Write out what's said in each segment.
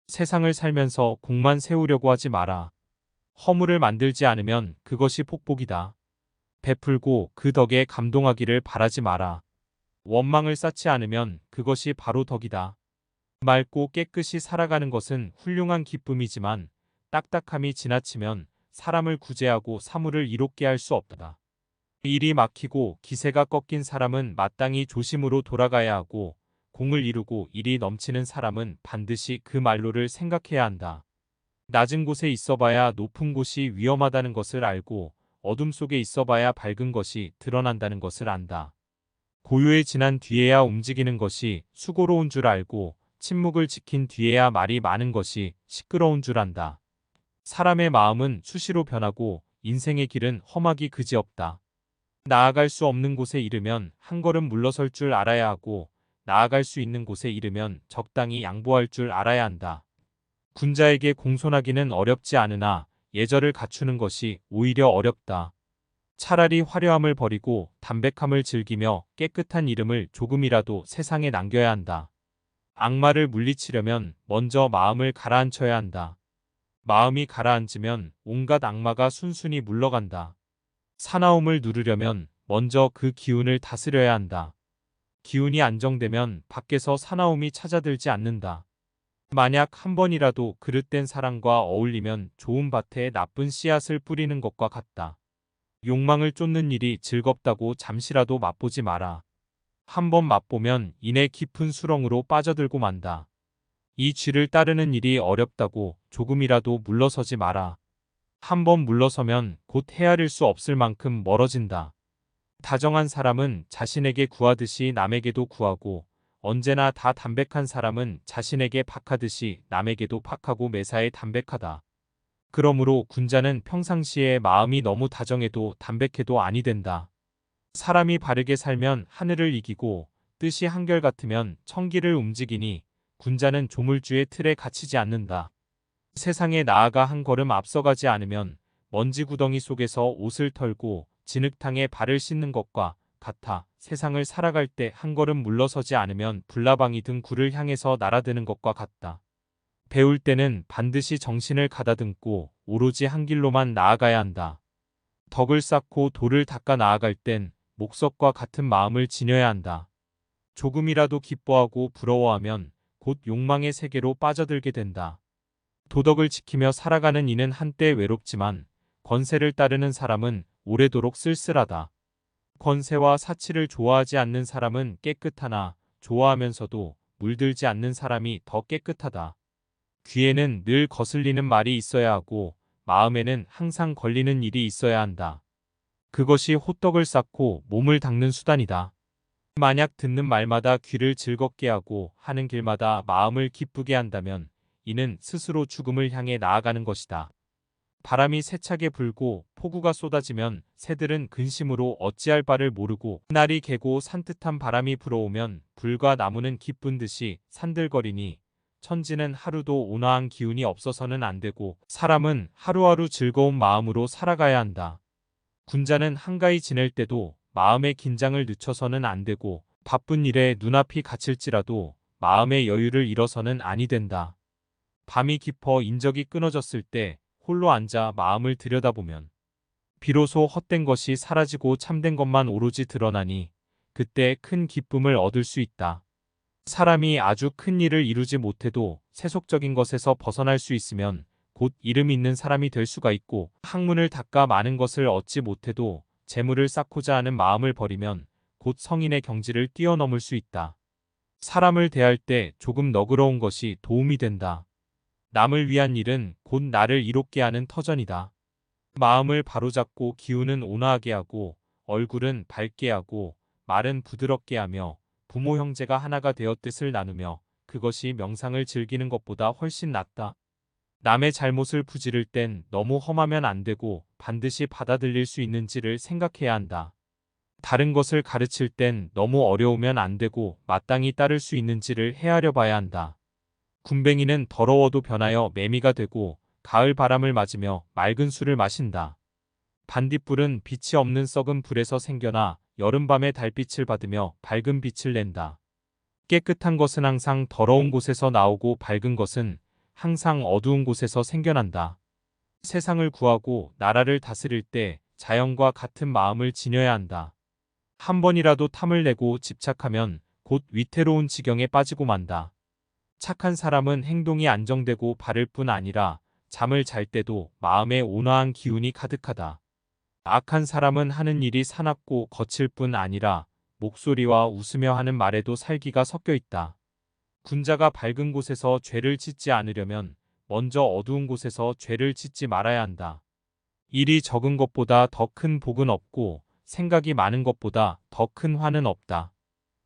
세상을 살면서 공만 세우려고 하지 마라. 허물을 만들지 않으면 그것이 폭복이다. 베풀고 그 덕에 감동하기를 바라지 마라. 원망을 쌓지 않으면 그것이 바로 덕이다. 맑고 깨끗이 살아가는 것은 훌륭한 기쁨이지만 딱딱함이 지나치면 사람을 구제하고 사물을 이롭게 할 수 없다. 일이 막히고 기세가 꺾인 사람은 마땅히 조심으로 돌아가야 하고 공을 이루고 일이 넘치는 사람은 반드시 그 말로를 생각해야 한다. 낮은 곳에 있어봐야 높은 곳이 위험하다는 것을 알고 어둠 속에 있어봐야 밝은 것이 드러난다는 것을 안다. 고요에 지난 뒤에야 움직이는 것이 수고로운 줄 알고 침묵을 지킨 뒤에야 말이 많은 것이 시끄러운 줄 안다. 사람의 마음은 수시로 변하고 인생의 길은 험하기 그지없다. 나아갈 수 없는 곳에 이르면 한 걸음 물러설 줄 알아야 하고 나아갈 수 있는 곳에 이르면 적당히 양보할 줄 알아야 한다. 군자에게 공손하기는 어렵지 않으나 예절을 갖추는 것이 오히려 어렵다. 차라리 화려함을 버리고 담백함을 즐기며 깨끗한 이름을 조금이라도 세상에 남겨야 한다. 악마를 물리치려면 먼저 마음을 가라앉혀야 한다. 마음이 가라앉으면 온갖 악마가 순순히 물러간다. 사나움을 누르려면 먼저 그 기운을 다스려야 한다. 기운이 안정되면 밖에서 사나움이 찾아들지 않는다. 만약 한 번이라도 그릇된 사람과 어울리면 좋은 밭에 나쁜 씨앗을 뿌리는 것과 같다. 욕망을 쫓는 일이 즐겁다고 잠시라도 맛보지 마라. 한 번 맛보면 이내 깊은 수렁으로 빠져들고 만다. 이 쥐를 따르는 일이 어렵다고 조금이라도 물러서지 마라. 한 번 물러서면 곧 헤아릴 수 없을 만큼 멀어진다. 다정한 사람은 자신에게 구하듯이 남에게도 구하고 언제나 다 담백한 사람은 자신에게 박하듯이 남에게도 박하고 매사에 담백하다. 그러므로 군자는 평상시에 마음이 너무 다정해도 담백해도 아니 된다. 사람이 바르게 살면 하늘을 이기고 뜻이 한결같으면 천기를 움직이니 군자는 조물주의 틀에 갇히지 않는다. 세상에 나아가 한 걸음 앞서가지 않으면 먼지 구덩이 속에서 옷을 털고 진흙탕에 발을 씻는 것과 같아 세상을 살아갈 때 한 걸음 물러서지 않으면 불나방이 든 굴을 향해서 날아드는 것과 같다. 배울 때는 반드시 정신을 가다듬고 오로지 한 길로만 나아가야 한다. 덕을 쌓고 도를 닦아 나아갈 땐 목석과 같은 마음을 지녀야 한다. 조금이라도 기뻐하고 부러워하면 곧 욕망의 세계로 빠져들게 된다. 도덕을 지키며 살아가는 이는 한때 외롭지만 권세를 따르는 사람은 오래도록 쓸쓸하다. 권세와 사치를 좋아하지 않는 사람은 깨끗하나 좋아하면서도 물들지 않는 사람이 더 깨끗하다. 귀에는 늘 거슬리는 말이 있어야 하고 마음에는 항상 걸리는 일이 있어야 한다. 그것이 호떡을 쌓고 몸을 닦는 수단이다. 만약 듣는 말마다 귀를 즐겁게 하고 하는 길마다 마음을 기쁘게 한다면 이는 스스로 죽음을 향해 나아가는 것이다. 바람이 세차게 불고 폭우가 쏟아지면 새들은 근심으로 어찌할 바를 모르고 날이 개고 산뜻한 바람이 불어오면 불과 나무는 기쁜 듯이 산들거리니 천지는 하루도 온화한 기운이 없어서는 안 되고 사람은 하루하루 즐거운 마음으로 살아가야 한다. 군자는 한가히 지낼 때도 마음의 긴장을 늦춰서는 안 되고 바쁜 일에 눈앞이 갇힐지라도 마음의 여유를 잃어서는 아니 된다. 밤이 깊어 인적이 끊어졌을 때 홀로 앉아 마음을 들여다보면 비로소 헛된 것이 사라지고 참된 것만 오로지 드러나니 그때 큰 기쁨을 얻을 수 있다. 사람이 아주 큰 일을 이루지 못해도 세속적인 것에서 벗어날 수 있으면 곧 이름 있는 사람이 될 수가 있고 학문을 닦아 많은 것을 얻지 못해도 재물을 쌓고자 하는 마음을 버리면 곧 성인의 경지를 뛰어넘을 수 있다. 사람을 대할 때 조금 너그러운 것이 도움이 된다. 남을 위한 일은 곧 나를 이롭게 하는 터전이다. 마음을 바로잡고 기운은 온화하게 하고 얼굴은 밝게 하고 말은 부드럽게 하며 부모 형제가 하나가 되어 뜻을 나누며 그것이 명상을 즐기는 것보다 훨씬 낫다. 남의 잘못을 부지를 땐 너무 험하면 안 되고 반드시 받아들일 수 있는지를 생각해야 한다. 다른 것을 가르칠 땐 너무 어려우면 안 되고 마땅히 따를 수 있는지를 헤아려 봐야 한다. 군뱅이는 더러워도 변하여 매미가 되고 가을 바람을 맞으며 맑은 술을 마신다. 반딧불은 빛이 없는 썩은 불에서 생겨나 여름밤의 달빛을 받으며 밝은 빛을 낸다. 깨끗한 것은 항상 더러운 곳에서 나오고 밝은 것은 항상 어두운 곳에서 생겨난다. 세상을 구하고 나라를 다스릴 때 자연과 같은 마음을 지녀야 한다. 한 번이라도 탐을 내고 집착하면 곧 위태로운 지경에 빠지고 만다. 착한 사람은 행동이 안정되고 바를 뿐 아니라 잠을 잘 때도 마음에 온화한 기운이 가득하다. 악한 사람은 하는 일이 사납고 거칠 뿐 아니라 목소리와 웃으며 하는 말에도 살기가 섞여 있다. 군자가 밝은 곳에서 죄를 짓지 않으려면 먼저 어두운 곳에서 죄를 짓지 말아야 한다. 일이 적은 것보다 더 큰 복은 없고 생각이 많은 것보다 더 큰 화는 없다.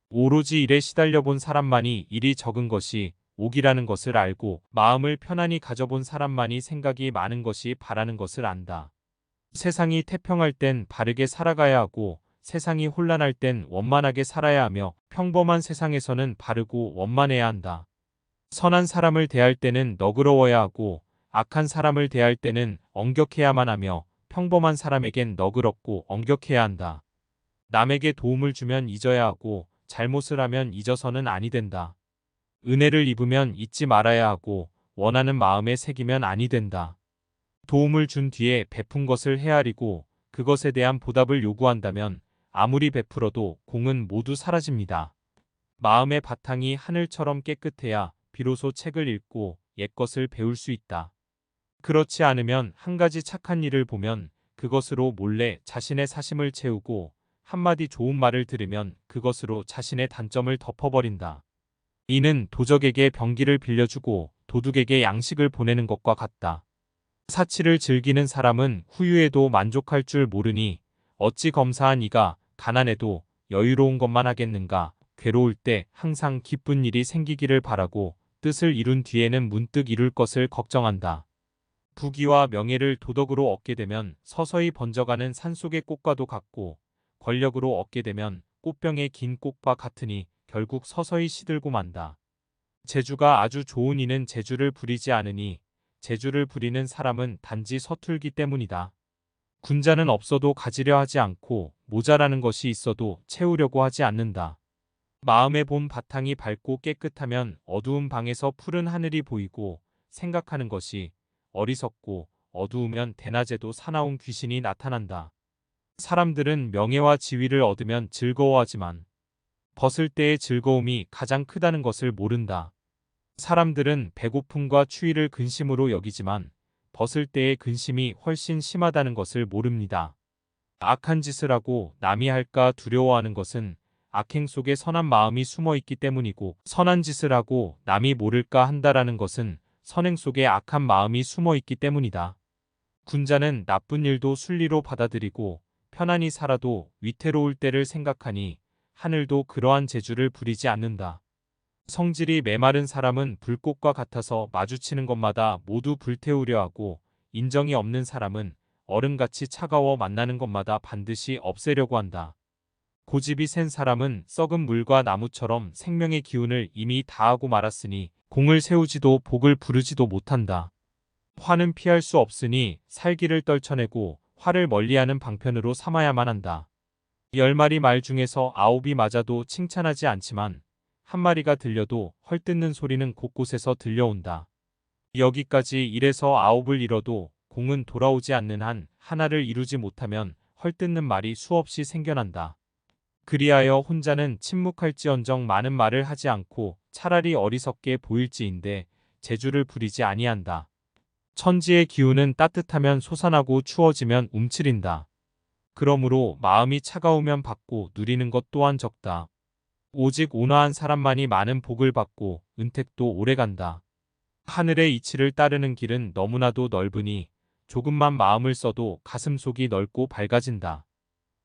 오로지 일에 시달려 본 사람만이 일이 적은 것이 옥이라는 것을 알고 마음을 편안히 가져본 사람만이 생각이 많은 것이 바라는 것을 안다. 세상이 태평할 땐 바르게 살아가야 하고 세상이 혼란할 땐 원만하게 살아야 하며 평범한 세상에서는 바르고 원만해야 한다. 선한 사람을 대할 때는 너그러워야 하고 악한 사람을 대할 때는 엄격해야만 하며 평범한 사람에겐 너그럽고 엄격해야 한다. 남에게 도움을 주면 잊어야 하고 잘못을 하면 잊어서는 아니 된다. 은혜를 입으면 잊지 말아야 하고 원하는 마음에 새기면 아니 된다. 도움을 준 뒤에 베푼 것을 헤아리고 그것에 대한 보답을 요구한다면 아무리 베풀어도 공은 모두 사라집니다. 마음의 바탕이 하늘처럼 깨끗해야 비로소 책을 읽고 옛것을 배울 수 있다. 그렇지 않으면 한 가지 착한 일을 보면 그것으로 몰래 자신의 사심을 채우고 한마디 좋은 말을 들으면 그것으로 자신의 단점을 덮어버린다. 이는 도적에게 병기를 빌려주고 도둑에게 양식을 보내는 것과 같다. 사치를 즐기는 사람은 후유에도 만족할 줄 모르니 어찌 검사한 이가 가난해도 여유로운 것만 하겠는가. 괴로울 때 항상 기쁜 일이 생기기를 바라고 뜻을 이룬 뒤에는 문득 이룰 것을 걱정한다. 부귀와 명예를 도덕으로 얻게 되면 서서히 번져가는 산속의 꽃과도 같고 권력으로 얻게 되면 꽃병의 긴 꽃과 같으니 결국 서서히 시들고 만다. 재주가 아주 좋은 이는 재주를 부리지 않으니 재주를 부리는 사람은 단지 서툴기 때문이다. 군자는 없어도 가지려 하지 않고 모자라는 것이 있어도 채우려고 하지 않는다. 마음의 본 바탕이 밝고 깨끗하면 어두운 방에서 푸른 하늘이 보이고 생각하는 것이 어리석고 어두우면 대낮에도 사나운 귀신이 나타난다. 사람들은 명예와 지위를 얻으면 즐거워하지만 벗을 때의 즐거움이 가장 크다는 것을 모른다. 사람들은 배고픔과 추위를 근심으로 여기지만 벗을 때의 근심이 훨씬 심하다는 것을 모릅니다. 악한 짓을 하고 남이 할까 두려워하는 것은 악행 속에 선한 마음이 숨어 있기 때문이고 선한 짓을 하고 남이 모를까 한다라는 것은 선행 속에 악한 마음이 숨어 있기 때문이다. 군자는 나쁜 일도 순리로 받아들이고 편안히 살아도 위태로울 때를 생각하니 하늘도 그러한 재주를 부리지 않는다. 성질이 메마른 사람은 불꽃과 같아서 마주치는 것마다 모두 불태우려 하고 인정이 없는 사람은 얼음같이 차가워 만나는 것마다 반드시 없애려고 한다. 고집이 센 사람은 썩은 물과 나무처럼 생명의 기운을 이미 다하고 말았으니 공을 세우지도 복을 부르지도 못한다. 화는 피할 수 없으니 살기를 떨쳐내고 화를 멀리하는 방편으로 삼아야만 한다. 10마리 말 중에서 9이 맞아도 칭찬하지 않지만 한 마리가 들려도 헐뜯는 소리는 곳곳에서 들려온다. 여기까지 1에서 9을 잃어도 공은 돌아오지 않는 한 하나를 이루지 못하면 헐뜯는 말이 수없이 생겨난다. 그리하여 혼자는 침묵할지언정 많은 말을 하지 않고 차라리 어리석게 보일지인데 재주를 부리지 아니한다. 천지의 기운은 따뜻하면 솟아나고 추워지면 움츠린다. 그러므로 마음이 차가우면 받고 누리는 것 또한 적다. 오직 온화한 사람만이 많은 복을 받고 은택도 오래간다. 하늘의 이치를 따르는 길은 너무나도 넓으니 조금만 마음을 써도 가슴속이 넓고 밝아진다.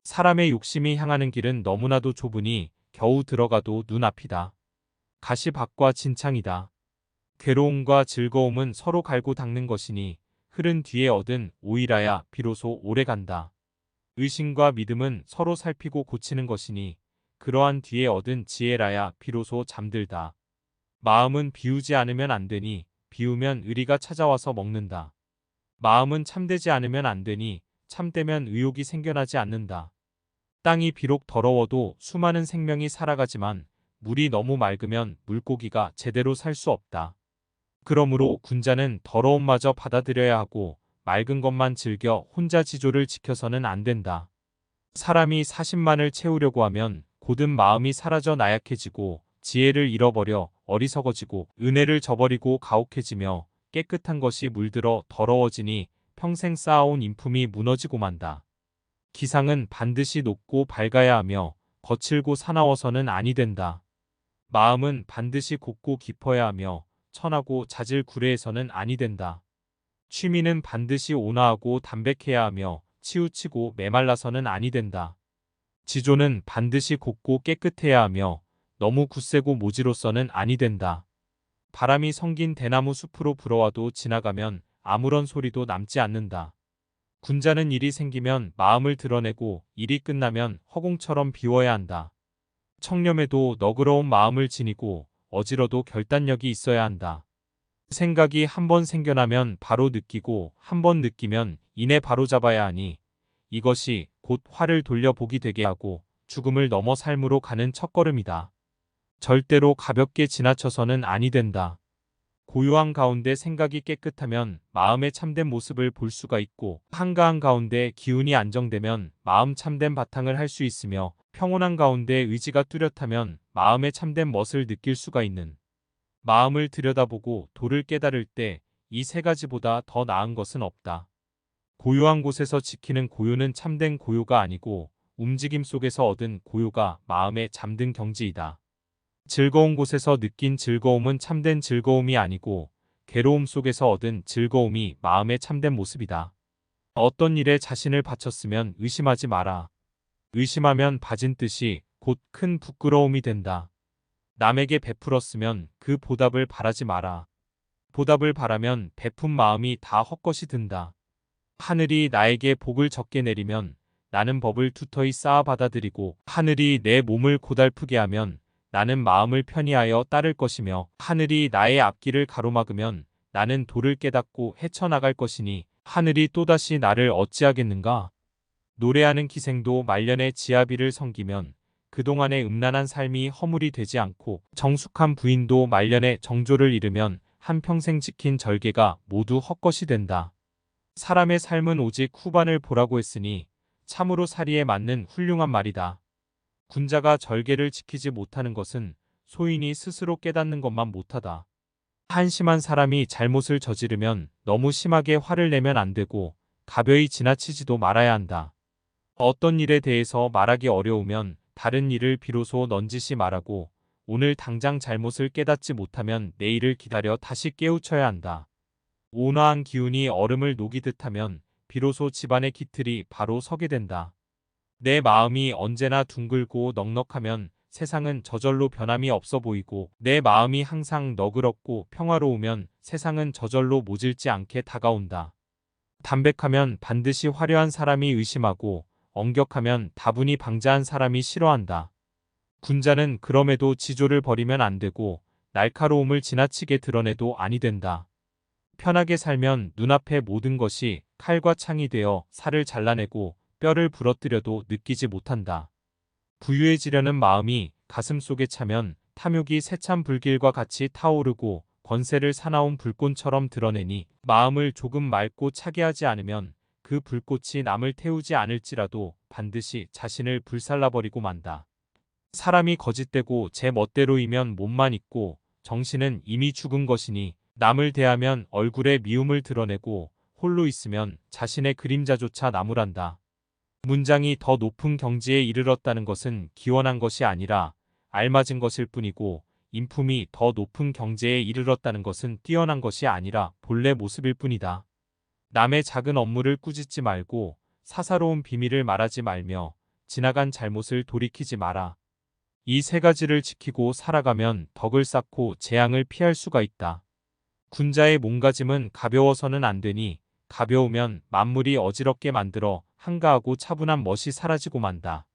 사람의 욕심이 향하는 길은 너무나도 좁으니 겨우 들어가도 눈앞이다. 가시 밖과 진창이다. 괴로움과 즐거움은 서로 갈고 닦는 것이니 흐른 뒤에 얻은 오일하야 비로소 오래간다. 의심과 믿음은 서로 살피고 고치는 것이니 그러한 뒤에 얻은 지혜라야 비로소 잠들다. 마음은 비우지 않으면 안 되니 비우면 의리가 찾아와서 먹는다. 마음은 참되지 않으면 안 되니 참되면 의욕이 생겨나지 않는다. 땅이 비록 더러워도 수많은 생명이 살아가지만 물이 너무 맑으면 물고기가 제대로 살 수 없다. 그러므로 군자는 더러움마저 받아들여야 하고 맑은 것만 즐겨 혼자 지조를 지켜서는 안 된다. 사람이 40만을 채우려고 하면 곧은 마음이 사라져 나약해지고 지혜를 잃어버려 어리석어지고 은혜를 저버리고 가혹해지며 깨끗한 것이 물들어 더러워지니 평생 쌓아온 인품이 무너지고 만다. 기상은 반드시 높고 밝아야 하며 거칠고 사나워서는 아니 된다. 마음은 반드시 곱고 깊어야 하며 천하고 자질 구레해서는 아니 된다. 취미는 반드시 온화하고 담백해야 하며 치우치고 메말라서는 아니 된다. 지조는 반드시 곱고 깨끗해야 하며 너무 굳세고 모지로서는 아니 된다. 바람이 성긴 대나무 숲으로 불어와도 지나가면 아무런 소리도 남지 않는다. 군자는 일이 생기면 마음을 드러내고 일이 끝나면 허공처럼 비워야 한다. 청렴해도 너그러운 마음을 지니고 어지러도 결단력이 있어야 한다. 생각이 한 번 생겨나면 바로 느끼고 한 번 느끼면 이내 바로 잡아야 하니 이것이 곧 화를 돌려보기 되게 하고 죽음을 넘어 삶으로 가는 첫걸음이다. 절대로 가볍게 지나쳐서는 아니 된다. 고요한 가운데 생각이 깨끗하면 마음의 참된 모습을 볼 수가 있고 한가한 가운데 기운이 안정되면 마음 참된 바탕을 할 수 있으며 평온한 가운데 의지가 뚜렷하면 마음의 참된 멋을 느낄 수가 있는 마음을 들여다보고 도를 깨달을 때 이 세 가지보다 더 나은 것은 없다. 고요한 곳에서 지키는 고요는 참된 고요가 아니고 움직임 속에서 얻은 고요가 마음에 잠든 경지이다. 즐거운 곳에서 느낀 즐거움은 참된 즐거움이 아니고 괴로움 속에서 얻은 즐거움이 마음의 참된 모습이다. 어떤 일에 자신을 바쳤으면 의심하지 마라. 의심하면 바진 뜻이 곧 큰 부끄러움이 된다. 남에게 베풀었으면 그 보답을 바라지 마라. 보답을 바라면 베푼 마음이 다 헛것이 든다. 하늘이 나에게 복을 적게 내리면 나는 법을 두터이 쌓아 받아들이고 하늘이 내 몸을 고달프게 하면 나는 마음을 편히하여 따를 것이며 하늘이 나의 앞길을 가로막으면 나는 도를 깨닫고 헤쳐나갈 것이니 하늘이 또다시 나를 어찌하겠는가? 노래하는 기생도 말년에 지아비를 섬기면 그동안의 음란한 삶이 허물이 되지 않고 정숙한 부인도 말년에 정조를 잃으면 한평생 지킨 절개가 모두 헛것이 된다. 사람의 삶은 오직 후반을 보라고 했으니 참으로 사리에 맞는 훌륭한 말이다. 군자가 절개를 지키지 못하는 것은 소인이 스스로 깨닫는 것만 못하다. 한심한 사람이 잘못을 저지르면 너무 심하게 화를 내면 안 되고 가벼이 지나치지도 말아야 한다. 어떤 일에 대해서 말하기 어려우면 다른 일을 비로소 넌지시 말하고 오늘 당장 잘못을 깨닫지 못하면 내일을 기다려 다시 깨우쳐야 한다. 온화한 기운이 얼음을 녹이듯 하면 비로소 집안의 기틀이 바로 서게 된다. 내 마음이 언제나 둥글고 넉넉하면 세상은 저절로 변함이 없어 보이고 내 마음이 항상 너그럽고 평화로우면 세상은 저절로 모질지 않게 다가온다. 담백하면 반드시 화려한 사람이 의심하고 엄격하면 다분히 방자한 사람이 싫어한다. 군자는 그럼에도 지조를 버리면 안 되고 날카로움을 지나치게 드러내도 아니 된다. 편하게 살면 눈앞의 모든 것이 칼과 창이 되어 살을 잘라내고 뼈를 부러뜨려도 느끼지 못한다. 부유해지려는 마음이 가슴 속에 차면 탐욕이 세찬 불길과 같이 타오르고 권세를 사나운 불꽃처럼 드러내니 마음을 조금 맑고 차게 하지 않으면 그 불꽃이 남을 태우지 않을지라도 반드시 자신을 불살라버리고 만다. 사람이 거짓되고 제 멋대로이면 몸만 있고 정신은 이미 죽은 것이니 남을 대하면 얼굴에 미움을 드러내고 홀로 있으면 자신의 그림자조차 나무란다. 문장이 더 높은 경지에 이르렀다는 것은 기원한 것이 아니라 알맞은 것일 뿐이고 인품이 더 높은 경지에 이르렀다는 것은 뛰어난 것이 아니라 본래 모습일 뿐이다. 남의 작은 업무를 꾸짖지 말고 사사로운 비밀을 말하지 말며 지나간 잘못을 돌이키지 마라. 이 세 가지를 지키고 살아가면 덕을 쌓고 재앙을 피할 수가 있다. 군자의 몸가짐은 가벼워서는 안 되니 가벼우면 만물이 어지럽게 만들어 한가하고 차분한 멋이 사라지고 만다.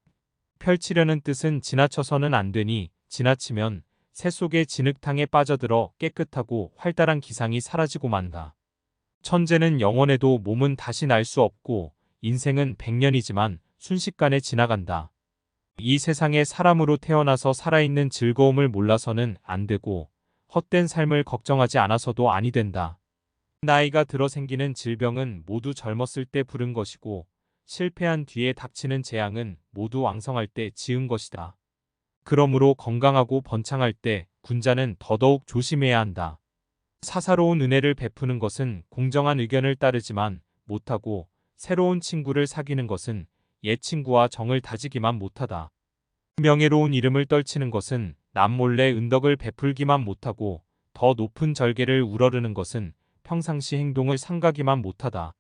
펼치려는 뜻은 지나쳐서는 안 되니 지나치면 새 속의 진흙탕에 빠져들어 깨끗하고 활달한 기상이 사라지고 만다. 천재는 영원해도 몸은 다시 날 수 없고 인생은 100년이지만 순식간에 지나간다. 이 세상에 사람으로 태어나서 살아있는 즐거움을 몰라서는 안 되고 헛된 삶을 걱정하지 않아서도 아니 된다. 나이가 들어 생기는 질병은 모두 젊었을 때 부른 것이고 실패한 뒤에 닥치는 재앙은 모두 왕성할 때 지은 것이다. 그러므로 건강하고 번창할 때 군자는 더더욱 조심해야 한다. 사사로운 은혜를 베푸는 것은 공정한 의견을 따르지만 못하고 새로운 친구를 사귀는 것은 옛 친구와 정을 다지기만 못하다. 명예로운 이름을 떨치는 것은 남몰래 은덕을 베풀기만 못하고 더 높은 절개를 우러르는 것은 평상시 행동을 삼가기만 못하다.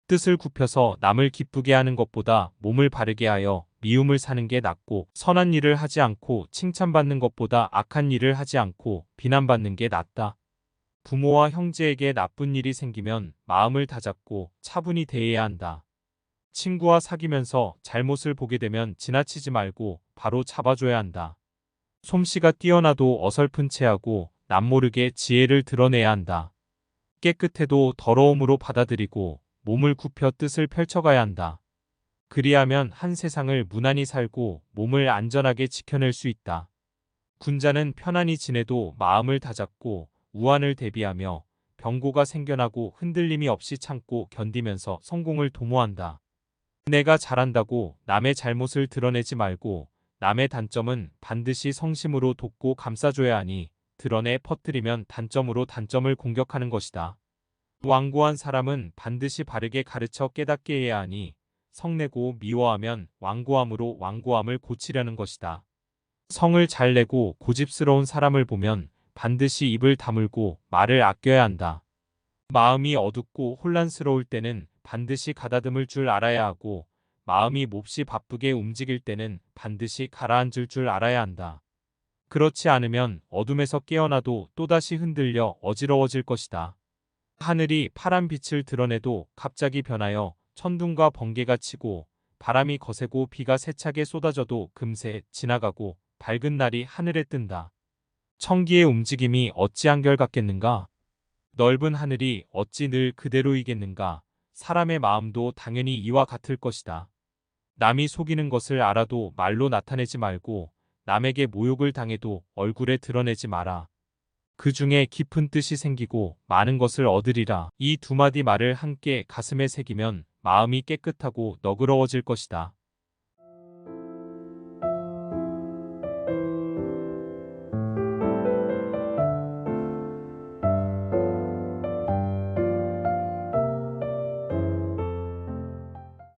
뜻을 굽혀서 남을 기쁘게 하는 것보다 몸을 바르게 하여 미움을 사는 게 낫고 선한 일을 하지 않고 칭찬받는 것보다 악한 일을 하지 않고 비난받는 게 낫다. 부모와 형제에게 나쁜 일이 생기면 마음을 다잡고 차분히 대해야 한다. 친구와 사귀면서 잘못을 보게 되면 지나치지 말고 바로 잡아줘야 한다. 솜씨가 뛰어나도 어설픈 체하고 남모르게 지혜를 드러내야 한다. 깨끗해도 더러움으로 받아들이고 몸을 굽혀 뜻을 펼쳐가야 한다. 그리하면 한 세상을 무난히 살고 몸을 안전하게 지켜낼 수 있다. 군자는 편안히 지내도 마음을 다잡고 우환을 대비하며 병고가 생겨나고 흔들림이 없이 참고 견디면서 성공을 도모한다. 내가 잘한다고 남의 잘못을 드러내지 말고 남의 단점은 반드시 성심으로 돕고 감싸줘야 하니 드러내 퍼뜨리면 단점으로 단점을 공격하는 것이다. 완고한 사람은 반드시 바르게 가르쳐 깨닫게 해야 하니 성내고 미워하면 완고함으로 완고함을 고치려는 것이다. 성을 잘 내고 고집스러운 사람을 보면 반드시 입을 다물고 말을 아껴야 한다. 마음이 어둡고 혼란스러울 때는 반드시 가다듬을 줄 알아야 하고 마음이 몹시 바쁘게 움직일 때는 반드시 가라앉을 줄 알아야 한다. 그렇지 않으면 어둠에서 깨어나도 또다시 흔들려 어지러워질 것이다. 하늘이 파란 빛을 드러내도 갑자기 변하여 천둥과 번개가 치고 바람이 거세고 비가 세차게 쏟아져도 금세 지나가고 밝은 날이 하늘에 뜬다. 청기의 움직임이 어찌 한결같겠는가? 넓은 하늘이 어찌 늘 그대로이겠는가? 사람의 마음도 당연히 이와 같을 것이다. 남이 속이는 것을 알아도 말로 나타내지 말고 남에게 모욕을 당해도 얼굴에 드러내지 마라. 그 중에 깊은 뜻이 생기고 많은 것을 얻으리라. 이 두 마디 말을 함께 가슴에 새기면 마음이 깨끗하고 너그러워질 것이다.